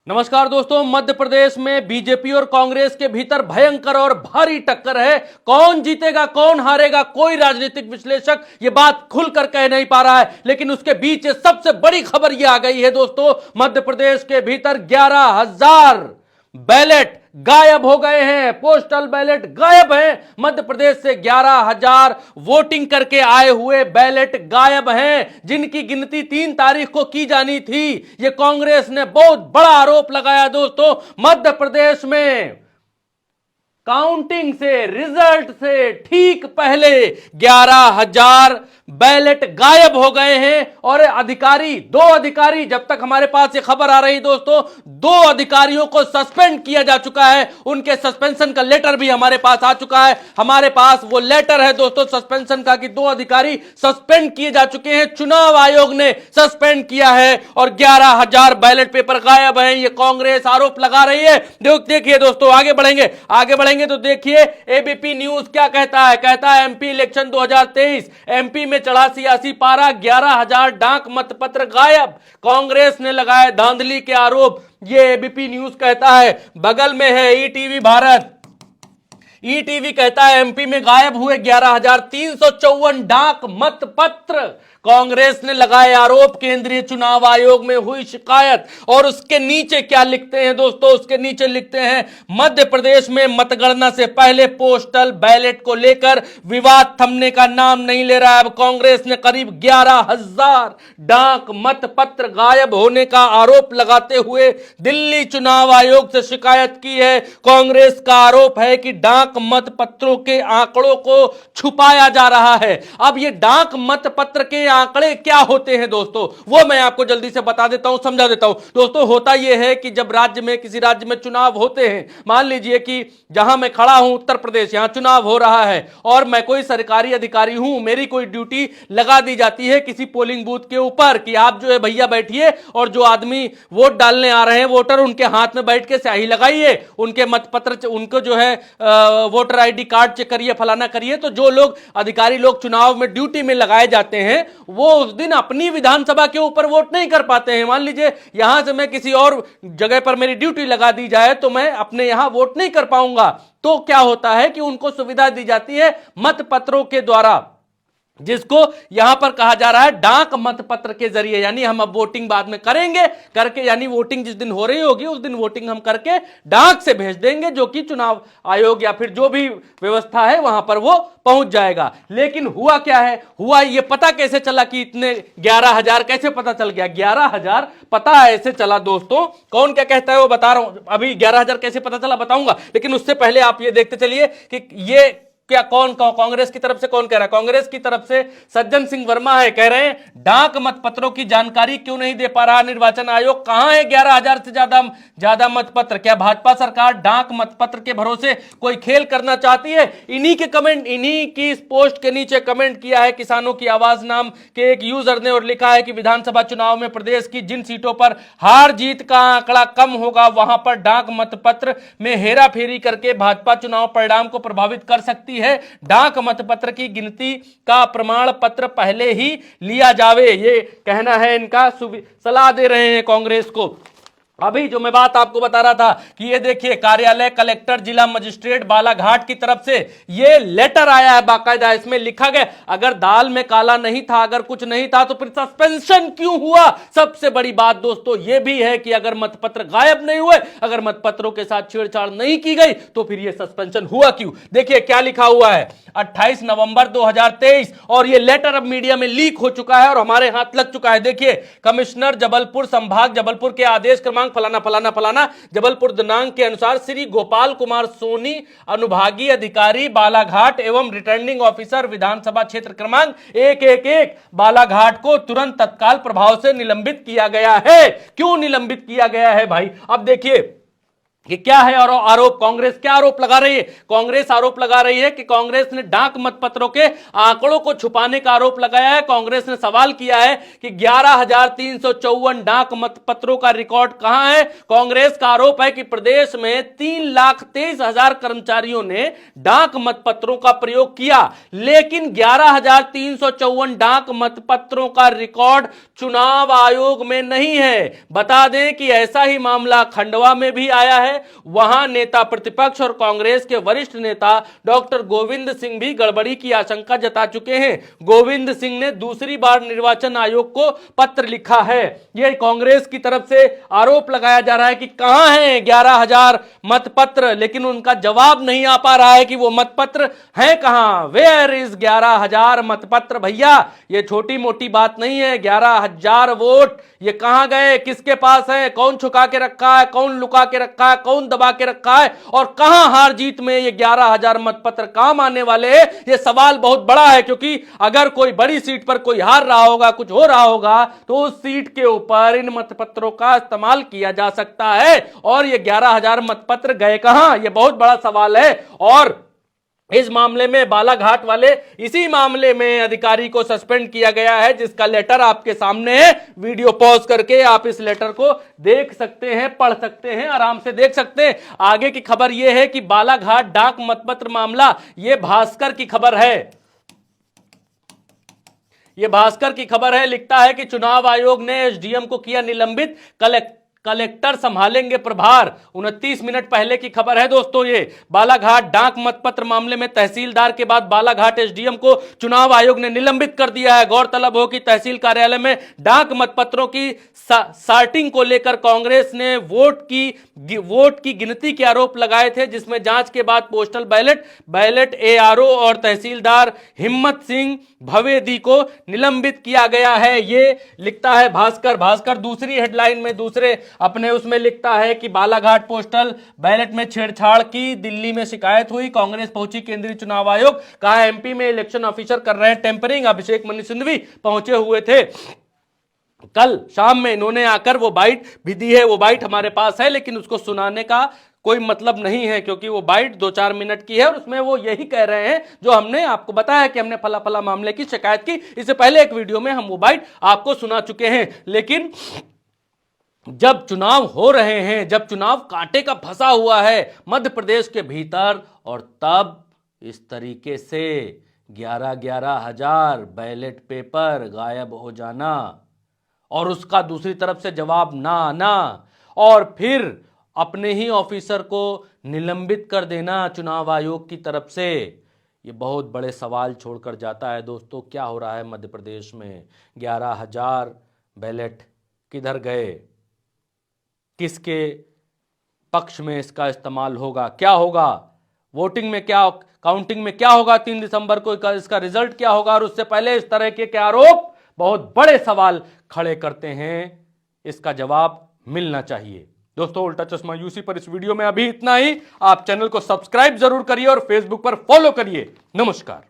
नमस्कार दोस्तों, मध्य प्रदेश में बीजेपी और कांग्रेस के भीतर भयंकर और भारी टक्कर है। कौन जीतेगा कौन हारेगा कोई राजनीतिक विश्लेषक ये बात खुलकर कह नहीं पा रहा है, लेकिन उसके बीच सबसे बड़ी खबर ये आ गई है दोस्तों, मध्य प्रदेश के भीतर 11,000 बैलेट गायब हो गए हैं। पोस्टल बैलेट गायब हैं। मध्य प्रदेश से 11,000 वोटिंग करके आए हुए बैलेट गायब हैं, जिनकी गिनती 3 तारीख को की जानी थी। यह कांग्रेस ने बहुत बड़ा आरोप लगाया दोस्तों। मध्य प्रदेश में काउंटिंग से, रिजल्ट से ठीक पहले 11,000 बैलेट गायब हो गए हैं। और दो अधिकारी, जब तक हमारे पास ये खबर आ रही दोस्तों, 2 अधिकारियों को सस्पेंड किया जा चुका है। उनके सस्पेंशन का लेटर भी हमारे पास आ चुका है। हमारे पास वो लेटर है दोस्तों सस्पेंशन का कि 2 अधिकारी सस्पेंड किए जा चुके हैं। चुनाव आयोग ने सस्पेंड किया है और 11,000 बैलेट पेपर गायब हैं। ये कांग्रेस आरोप लगा रही है। देखिए दोस्तों, आगे बढ़ेंगे तो देखिए एबीपी न्यूज क्या कहता है। कहता है एमपी इलेक्शन 2023, एमपी में चढ़ा सियासी पारा, 11,000 डाक मतपत्र गायब, कांग्रेस ने लगाए धांधली के आरोप। ये एबीपी न्यूज कहता है। बगल में है ईटीवी भारत। ईटीवी कहता है एमपी में गायब हुए 11,354 डाक मतपत्र, कांग्रेस ने लगाए आरोप, केंद्रीय चुनाव आयोग में हुई शिकायत। और उसके नीचे क्या लिखते हैं दोस्तों, उसके नीचे लिखते हैं मध्य प्रदेश में मतगणना से पहले पोस्टल बैलेट को लेकर विवाद थमने का नाम नहीं ले रहा है। अब कांग्रेस ने करीब 11,000 डाक मतपत्र गायब होने का आरोप लगाते हुए दिल्ली चुनाव आयोग से शिकायत की है। कांग्रेस का आरोप है कि डाक मतपत्रों के आंकड़ों को छुपाया जा रहा है। अब ये डाक मतपत्र के आंकड़े क्या होते हैं दोस्तों, वो मैं आपको जल्दी से बता देता हूं, समझा देता हूं। दोस्तों होता यह है कि जब किसी राज्य में चुनाव होते हैं, मान लीजिए कि जहां मैं खड़ा हूं उत्तर प्रदेश, यहां चुनाव हो रहा है और मैं कोई सरकारी अधिकारी हूं, मेरी कोई ड्यूटी लगा दी जाती है किसी पोलिंग बूथ के ऊपर कि आप जो है भैया बैठिए और जो आदमी वोट डालने आ रहे हैं वोटर, उनके हाथ में बैठ के स्याही लगाइए, उनके मतपत्र, उनको जो है वोटर आईडी कार्ड चेक करिए, फलाना करिए। तो जो लोग अधिकारी लोग चुनाव में ड्यूटी में लगाए जाते हैं वो उस दिन अपनी विधानसभा के ऊपर वोट नहीं कर पाते हैं। मान लीजिए यहां से मैं किसी और जगह पर मेरी ड्यूटी लगा दी जाए तो मैं अपने यहां वोट नहीं कर पाऊंगा। तो क्या होता है कि उनको सुविधा दी जाती है मतपत्रों के द्वारा, जिसको यहां पर कहा जा रहा है डाक मतपत्र के जरिए। यानी हम अब वोटिंग बाद में करेंगे, करके यानी वोटिंग जिस दिन हो रही होगी उस दिन वोटिंग हम करके डाक से भेज देंगे, जो कि चुनाव आयोग या फिर जो भी व्यवस्था है वहां पर वो पहुंच जाएगा। लेकिन हुआ क्या है, हुआ ये पता कैसे चला कि इतने 11,000 कैसे पता चल गया? 11,000 पता ऐसे चला दोस्तों, कौन क्या कहता है वो बता रहा हूं। अभी 11,000 कैसे पता चला बताऊंगा, लेकिन उससे पहले आप ये देखते चलिए कि ये क्या कौन कांग्रेस की तरफ से कौन कह रहा है। कांग्रेस की तरफ से सज्जन सिंह वर्मा है, कह रहे हैं डाक मतपत्रों की जानकारी क्यों नहीं दे पा रहा निर्वाचन आयोग, कहां है 11,000 से ज्यादा मतपत्र? क्या भाजपा सरकार डाक मतपत्र के भरोसे कोई खेल करना चाहती है? इन्हीं के कमेंट, इन्हीं की इस पोस्ट के नीचे कमेंट किया है किसानों की आवाज नाम के एक यूजर ने और लिखा है कि विधानसभा चुनाव में प्रदेश की जिन सीटों पर हार जीत का आंकड़ा कम होगा वहां पर डाक मतपत्र में हेरा फेरी करके भाजपा चुनाव परिणाम को प्रभावित कर सकती है। डाक मतपत्र की गिनती का प्रमाण पत्र पहले ही लिया जावे, ये कहना है इनका। सलाह दे रहे हैं कांग्रेस को। अभी जो मैं बात आपको बता रहा था कि ये देखिए कार्यालय कलेक्टर जिला मजिस्ट्रेट बालाघाट की तरफ से ये लेटर आया है बाकायदा। इसमें लिखा गया अगर दाल में काला नहीं था, अगर कुछ नहीं था तो फिर सस्पेंशन क्यों हुआ? सबसे बड़ी बात दोस्तों ये भी है कि अगर मतपत्र गायब नहीं हुए, अगर मतपत्रों के साथ छेड़छाड़ नहीं की गई तो फिर ये सस्पेंशन हुआ क्यों? देखिए क्या लिखा हुआ है, 28 नवंबर 2023, और ये लेटर अब मीडिया में लीक हो चुका है और हमारे हाथ लग चुका है। देखिए कमिश्नर जबलपुर संभाग जबलपुर के आदेश क्रमांक फलाना फलाना फलाना जबलपुर दिनांक के अनुसार श्री गोपाल कुमार सोनी अनुभागीय अधिकारी बालाघाट एवं रिटर्निंग ऑफिसर विधानसभा क्षेत्र क्रमांक 111 बालाघाट को तुरंत तत्काल प्रभाव से निलंबित किया गया है। क्यों निलंबित किया गया है भाई? अब देखिए कि क्या है और आरोप, कांग्रेस क्या आरोप लगा रही है? कांग्रेस आरोप लगा रही है कि कांग्रेस ने डाक मतपत्रों के आंकड़ों को छुपाने का आरोप लगाया है। कांग्रेस ने सवाल किया है कि 11,354 डाक मतपत्रों का रिकॉर्ड कहां है। कांग्रेस का आरोप है कि प्रदेश में 3,23,000 कर्मचारियों ने डाक मतपत्रों का प्रयोग किया, लेकिन 11,354 डाक मतपत्रों का रिकॉर्ड चुनाव आयोग में नहीं है। बता दें कि ऐसा ही मामला खंडवा में भी आया है। वहां नेता प्रतिपक्ष और कांग्रेस के वरिष्ठ नेता डॉक्टर गोविंद सिंह भी गड़बड़ी की आशंका जता चुके हैं। गोविंद सिंह ने दूसरी बार निर्वाचन आयोग को पत्र लिखा है। यह कांग्रेस की तरफ से आरोप लगाया जा रहा है कि कहां है 11,000 मतपत्र, लेकिन उनका जवाब नहीं आ पा रहा है कि वो मतपत्र हैं कहां। वेयर इज 11,000 मतपत्र भैया? ये छोटी मोटी बात नहीं है। 11,000 वोट ये कहां गए, किसके पास है, कौन छुपा के रखा है, कौन लुका के रखा है, कौन दबा के रखा है, और कहां हार जीत में ये 11,000 मतपत्र काम आने वाले हैं? ये सवाल बहुत बड़ा है, क्योंकि अगर कोई बड़ी सीट पर कोई हार रहा होगा, कुछ हो रहा होगा, तो उस सीट के ऊपर इन मतपत्रों का इस्तेमाल किया जा सकता है। और ये 11,000 मतपत्र गए कहां, ये बहुत बड़ा सवाल है। और इस मामले में बालाघाट वाले, इसी मामले में अधिकारी को सस्पेंड किया गया है, जिसका लेटर आपके सामने है। वीडियो पॉज करके आप इस लेटर को देख सकते हैं, पढ़ सकते हैं, आराम से देख सकते हैं। आगे की खबर यह है कि बालाघाट डाक मतपत्र मामला, यह भास्कर की खबर है। यह भास्कर की खबर है। लिखता है कि चुनाव आयोग ने एसडीएम को किया निलंबित, कलेक्टर संभालेंगे प्रभार। 29 मिनट पहले की खबर है दोस्तों। ये बालाघाट डाक मतपत्र मामले में तहसीलदार के बाद बालाघाट एसडीएम को चुनाव आयोग ने निलंबित कर दिया है। गौरतलब हो कि तहसील कार्यालय में डाक मतपत्रों की सॉर्टिंग को लेकर कांग्रेस ने वोट की गिनती के आरोप लगाए थे, जिसमें जांच के बाद पोस्टल बैलेट एआरओ और तहसीलदार हिम्मत सिंह भवेदी को निलंबित किया गया है। ये लिखता है भास्कर दूसरी हेडलाइन में, दूसरे अपने उसमें लिखता है कि बालाघाट पोस्टल बैलेट में छेड़छाड़ की दिल्ली में शिकायत हुई, कांग्रेस पहुंची केंद्रीय चुनाव आयोग। कहा एमपी में इलेक्शन ऑफिसर कर रहे हैं टेम्परिंग। अभिषेक मनु सिंघवी पहुंचे हुए थे। कल शाम में इन्होंने आकर वो बाइट भी दी है। वो बाइट हमारे पास है, लेकिन उसको सुनाने का कोई मतलब नहीं है, क्योंकि वो बाइट 2-4 मिनट की है और उसमें वो यही कह रहे हैं जो हमने आपको बताया कि हमने फला फला मामले की शिकायत की। इससे पहले एक वीडियो में हम वो बाइट आपको सुना चुके हैं। लेकिन जब चुनाव हो रहे हैं, जब चुनाव कांटे का फंसा हुआ है मध्य प्रदेश के भीतर, और तब इस तरीके से 11-11 हजार बैलेट पेपर गायब हो जाना और उसका दूसरी तरफ से जवाब ना आना, और फिर अपने ही ऑफिसर को निलंबित कर देना चुनाव आयोग की तरफ से, ये बहुत बड़े सवाल छोड़कर जाता है दोस्तों। क्या हो रहा है मध्य प्रदेश में? 11,000 बैलेट किधर गए? किसके पक्ष में इसका इस्तेमाल होगा? क्या होगा वोटिंग में, क्या काउंटिंग में क्या होगा 3 दिसंबर को? इसका रिजल्ट क्या होगा? और उससे पहले इस तरह के आरोप बहुत बड़े सवाल खड़े करते हैं। इसका जवाब मिलना चाहिए। दोस्तों, उल्टा चश्मा यूसी पर इस वीडियो में अभी इतना ही। आप चैनल को सब्सक्राइब जरूर करिए और फेसबुक पर फॉलो करिए। नमस्कार।